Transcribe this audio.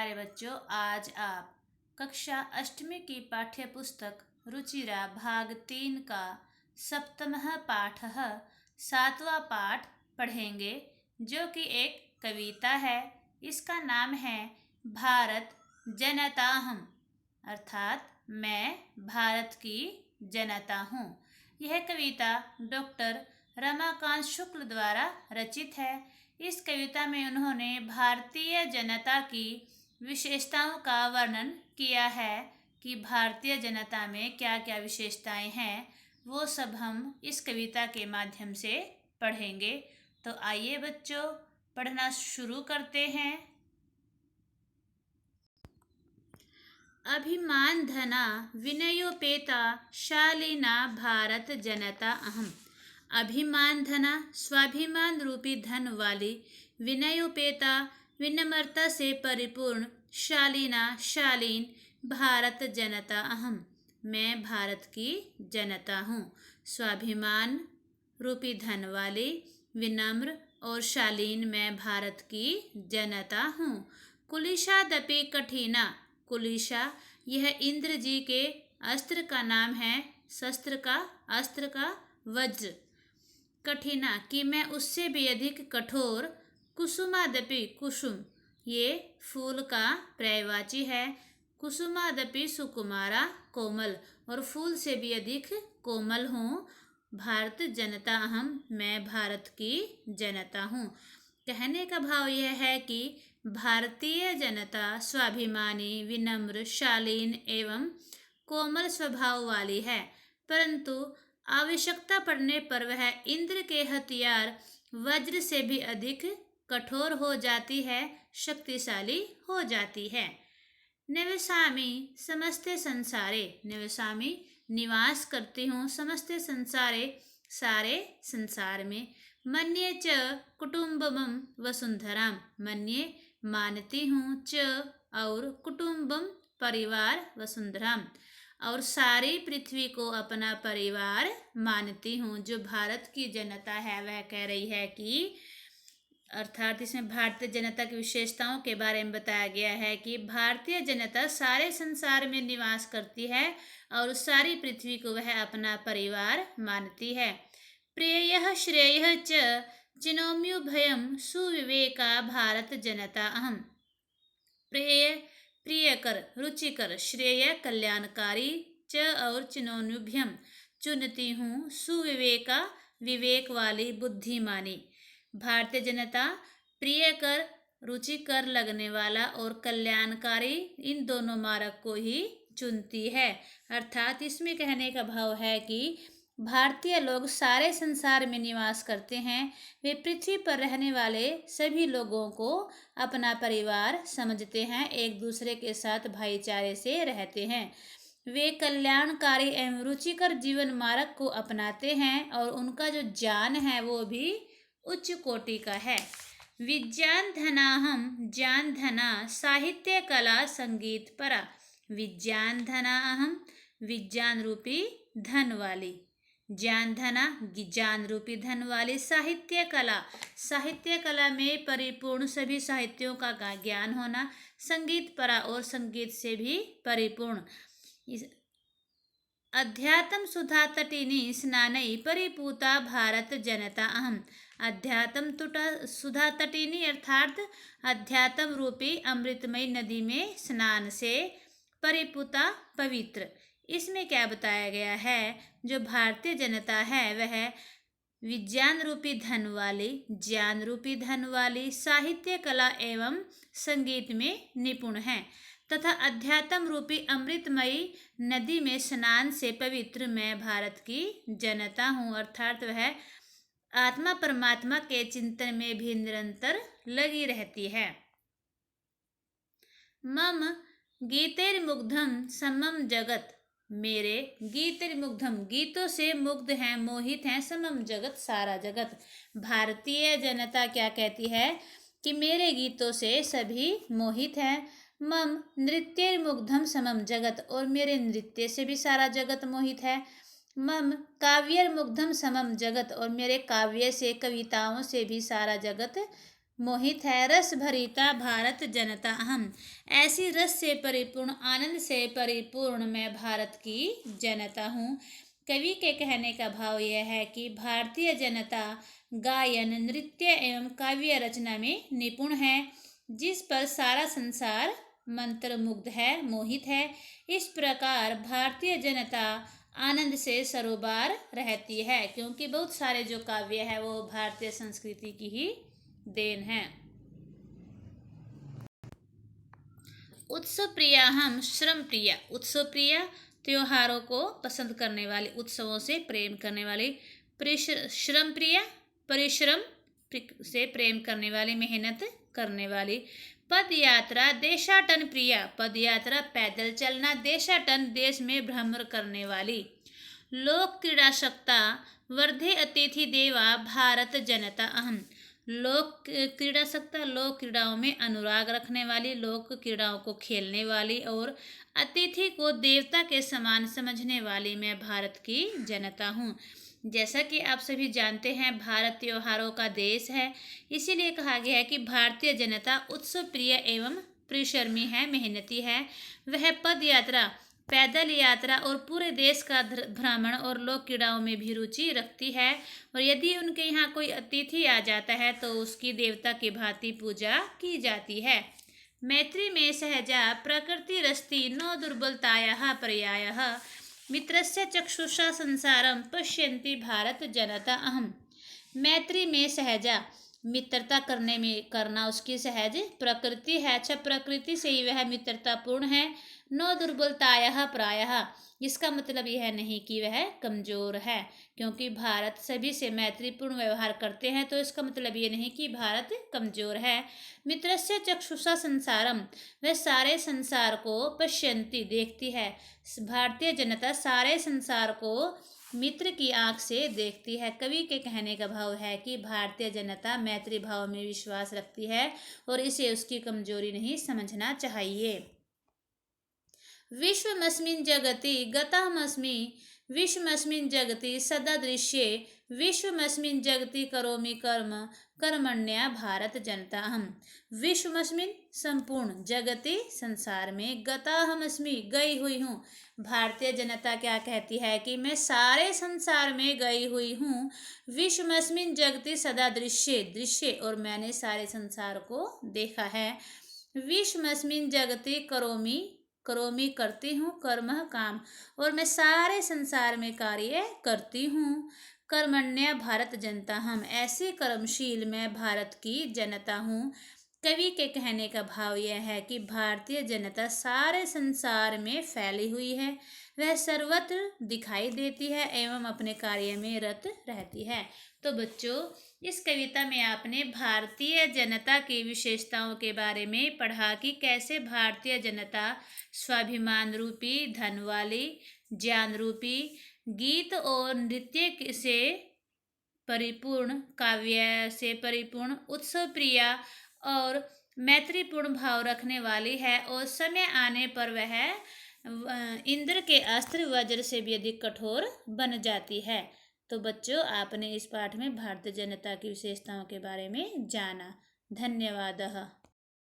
प्यारे बच्चों, आज आप कक्षा अष्टमी की पाठ्य पुस्तक रुचिरा भाग 3 का सप्तमः पाठः सातवां पाठ पढ़ेंगे, जो कि एक कविता है। इसका नाम है भारत जनताहम, अर्थात मैं भारत की जनता हूँ। यह कविता डॉक्टर रमाकांत शुक्ल द्वारा रचित है। इस कविता में उन्होंने भारतीय जनता की विशेषताओं का वर्णन किया है कि भारतीय जनता में क्या क्या विशेषताएं हैं, वो सब हम इस कविता के माध्यम से पढ़ेंगे। तो आइए बच्चों, पढ़ना शुरू करते हैं। अभिमान धना विनयोपेता शालीना भारत जनता अहम। अभिमान धना स्वाभिमान रूपी धन वाली, विनयोपेता विनम्रता से परिपूर्ण, शालीना शालीन, भारत जनता अहम मैं भारत की जनता हूँ। स्वाभिमान रूपी धन वाली, विनम्र और शालीन मैं भारत की जनता हूँ। कुलिशादपि कठिना, कुलिशा यह इंद्र जी के अस्त्र का नाम है, शस्त्र का, अस्त्र का, वज्र। कठिना कि मैं उससे भी अधिक कठोर। कुसुमादपि कुसुम ये फूल का पर्यायवाची है। कुसुमादपि सुकुमारा कोमल, और फूल से भी अधिक कोमल हूँ। भारत जनता अहम मैं भारत की जनता हूँ। कहने का भाव यह है कि भारतीय जनता स्वाभिमानी, विनम्र, शालीन एवं कोमल स्वभाव वाली है, परंतु आवश्यकता पड़ने पर वह इंद्र के हथियार वज्र से भी अधिक कठोर हो जाती है, शक्तिशाली हो जाती है। निवसामि समस्ते संसारे, निवसामि निवास करती हूँ, समस्ते संसारे सारे संसार में। मन्ये च कुटुम्बम वसुंधराम, मन्ये मानती हूँ, च और कुटुम्बम परिवार, वसुंधराम और सारी पृथ्वी को अपना परिवार मानती हूँ। जो भारत की जनता है वह कह रही है कि, अर्थात इसमें भारतीय जनता की विशेषताओं के बारे में बताया गया है कि भारतीय जनता सारे संसार में निवास करती है और सारी पृथ्वी को वह अपना परिवार मानती है। प्रेयः श्रेयः च चिनोम्युभयं सुविवेका भारत जनता अहम। प्रेय प्रियकर, रुचिकर, श्रेय कल्याणकारी, च और चिनोनुभ्यम चुनती हूँ, सुविवेका विवेक वाली, बुद्धिमानी। भारतीय जनता प्रियकर, रुचिकर लगने वाला और कल्याणकारी, इन दोनों मार्ग को ही चुनती है। अर्थात इसमें कहने का भाव है कि भारतीय लोग सारे संसार में निवास करते हैं। वे पृथ्वी पर रहने वाले सभी लोगों को अपना परिवार समझते हैं, एक दूसरे के साथ भाईचारे से रहते हैं। वे कल्याणकारी एवं रुचिकर जीवन मार्ग को अपनाते हैं और उनका जो ज्ञान है वो भी उच्च कोटि का है। विज्ञान धनाहम ज्ञान धना, साहित्य कला संगीत परा। विज्ञान धना अहम विज्ञान रूपी धन वाली, ज्ञान धना ज्ञान रूपी धन वाली, साहित्य कला साहित्य कला में परिपूर्ण, सभी साहित्यों का ज्ञान होना, संगीत परा और संगीत से भी परिपूर्ण। अध्यात्म सुधा तटिनी स्नानई परिपूता भारत जनता अहम। अध्यात्म तुटा सुधा तटिनी अर्थात अध्यात्म रूपी अमृतमयी नदी में स्नान से परिपूता पवित्र। इसमें क्या बताया गया है, जो भारतीय जनता है वह विज्ञान रूपी धन वाली, ज्ञान रूपी धन वाली, साहित्य कला एवं संगीत में निपुण है तथा अध्यात्म रूपी अमृतमयी नदी में स्नान से पवित्र मैं भारत की जनता हूँ। अर्थात वह आत्मा परमात्मा के चिंतन में भी निरंतर लगी रहती है। मम गीतैर्मुग्धम समम जगत, मेरे गीतैर्मुग्धम गीतों से मुग्ध हैं, मोहित हैं, समम जगत सारा जगत। भारतीय जनता क्या कहती है कि मेरे गीतों से सभी मोहित हैं। मम नृत्यैर्मुग्धम समम जगत, और मेरे नृत्य से भी सारा जगत मोहित है। मम काव्यैर्मुग्धम समम जगत, और मेरे काव्य से, कविताओं से भी सारा जगत मोहित है रस भरिता भारत जनता अहम। ऐसी रस से परिपूर्ण, आनंद से परिपूर्ण मैं भारत की जनता हूँ। कवि के कहने का भाव यह है कि भारतीय जनता गायन, नृत्य एवं काव्य रचना में निपुण है, जिस पर सारा संसार मंत्रमुग्ध है, मोहित है। इस प्रकार भारतीय जनता आनंद से सरोबार रहती है, क्योंकि बहुत सारे जो काव्य है वो भारतीय संस्कृति की ही देन है। उत्सव प्रिया हम श्रम प्रिया। उत्सव प्रिया त्योहारों को पसंद करने वाली, उत्सवों से प्रेम करने वाली। श्रम प्रिया परिश्रम से प्रेम करने वाली, मेहनत करने वाली। पद यात्रा देशाटन प्रिया। पद यात्रा पैदल चलना, देशाटन देश में भ्रमण करने वाली। लोक क्रीड़ाशक्ता वर्धे अतिथि देवा भारत जनता अहम। लोक क्रीड़ाशक्ता लोक क्रीड़ाओं में अनुराग रखने वाली, लोक क्रीड़ाओं को खेलने वाली और अतिथि को देवता के समान समझने वाली मैं भारत की जनता हूँ। जैसा कि आप सभी जानते हैं, भारत त्योहारों का देश है, इसीलिए कहा गया है कि भारतीय जनता उत्सव प्रिय एवं परिश्रमी है, मेहनती है। वह पद यात्रा पैदल यात्रा और पूरे देश का भ्रमण और लोक क्रीड़ाओं में भी रुचि रखती है, और यदि उनके यहाँ कोई अतिथि आ जाता है तो उसकी देवता की भांति पूजा की जाती है। मैत्री में सहजा प्रकृति रस्ति नो दुर्बलतायाः पर्यायः। मित्रस्य चक्षुषा संसारम पश्यन्ति भारत जनता अहम। मैत्री में सहजा, मित्रता करने में करना उसकी सहज प्रकृति है। अच्छा, प्रकृति से ही वह मित्रतापूर्ण है। नो दुर्बलतायाः प्रायः, इसका मतलब यह नहीं कि वह कमजोर है, क्योंकि भारत सभी से मैत्रीपूर्ण व्यवहार करते हैं, तो इसका मतलब ये नहीं कि भारत कमजोर है। मित्रस्य चक्षुषा संसारम, वह सारे संसार को पश्यन्ति देखती है। भारतीय जनता सारे संसार को मित्र की आंख से देखती है। कवि के कहने का भाव है कि भारतीय जनता मैत्री भाव में विश्वास रखती है और इसे उसकी कमजोरी नहीं समझना चाहिए। विश्वमस्मिन् जगति गतमस्मि, विश्वमस्मिन् जगति सदा दृश्ये, विश्वमस्मिन् जगति करोमि कर्म, कर्मण्या भारत जनता हम। विश्वमस्मिन् संपूर्ण, जगति संसार में, गताहमस्मि गई हुई हूँ। भारतीय जनता क्या कहती है कि मैं सारे संसार में गई हुई हूँ। विश्वमस्मिन् जगति सदा दृश्ये, दृश्य और मैंने सारे संसार को देखा है। विश्वमस्मिन् जगति करोमि, करोमि करती हूँ, कर्म काम, और मैं सारे संसार में कार्य करती हूँ। कर्मण्य भारत जनता हम, ऐसी कर्मशील मैं भारत की जनता हूँ। कवि के कहने का भाव यह है कि भारतीय जनता सारे संसार में फैली हुई है, वह सर्वत्र दिखाई देती है एवं अपने कार्य में रत रहती है। तो बच्चों, इस कविता में आपने भारतीय जनता की विशेषताओं के बारे में पढ़ा कि कैसे भारतीय जनता स्वाभिमान रूपी, धन वाली, ज्ञान रूपी, गीत और नृत्य से परिपूर्ण, काव्य से परिपूर्ण, उत्सव प्रिया और मैत्रीपूर्ण भाव रखने वाली है, और समय आने पर वह इंद्र के अस्त्र वज्र से भी अधिक कठोर बन जाती है। तो बच्चों, आपने इस पाठ में भारतीय जनता की विशेषताओं के बारे में जाना। धन्यवाद।